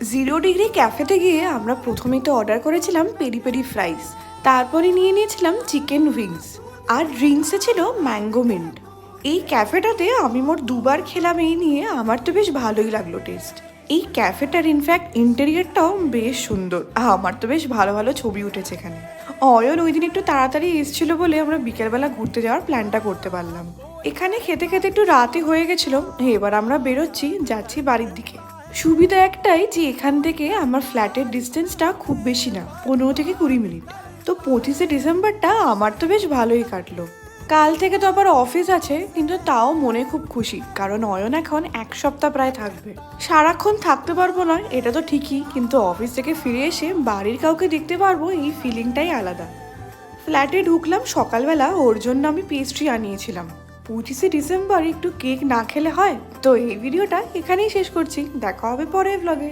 Zero degree ক্যাফেতে গিয়ে আমরা প্রথমেই তো অর্ডার করেছিলাম পেরি পেরি ফ্রাইস, তারপরে নিয়ে নিয়েছিলাম চিকেন উইংস, আর ড্রিঙ্কসে ছিল ম্যাঙ্গো মিন্ট। এই ক্যাফেটাতে আমি মোট দুবার খেলাম এই নিয়ে, আমার তো বেশ ভালোই লাগলো টেস্ট। এই ক্যাফেটার ইনফ্যাক্ট ইন্টেরিয়রটাও বেশ সুন্দর, আমার তো বেশ ভালো ভালো ছবি উঠেছে এখানে। অয়ন ওই দিন একটু তাড়াতাড়ি এসেছিল বলে আমরা বিকেলবেলা ঘুরতে যাওয়ার প্ল্যানটা করতে পারলাম। এখানে খেতে খেতে একটু রাতে হয়ে গেছিলো, এবার আমরা বেরোচ্ছি, যাচ্ছি বাড়ির দিকে। সুবিধা একটাই যে এখান থেকে আমার ফ্ল্যাটের ডিস্টেন্সটা খুব বেশি না, 15 থেকে 20 মিনিট। তো 25শে ডিসেম্বরটা আমার তো বেশ ভালোই কাটলো। কাল থেকে তো আবার অফিস আছে, কিন্তু তাও মনে খুব খুশি, কারণ অয়ন এখন 1 সপ্তাহ প্রায় থাকবে। সারাক্ষণ থাকতে পারবো না এটা তো ঠিকই, কিন্তু অফিস থেকে ফিরে এসে বাড়ির কাউকে দেখতে পারবো, এই ফিলিংটাই আলাদা। ফ্ল্যাটে ঢুকলাম সকালবেলা, ওর জন্য আমি পেস্ট্রি আনিয়েছিলাম। 25শে ডিসেম্বর একটু কেক না খেলে হয়? তো এই ভিডিওটা এখানেই শেষ করছি, দেখা হবে পরের ব্লগে।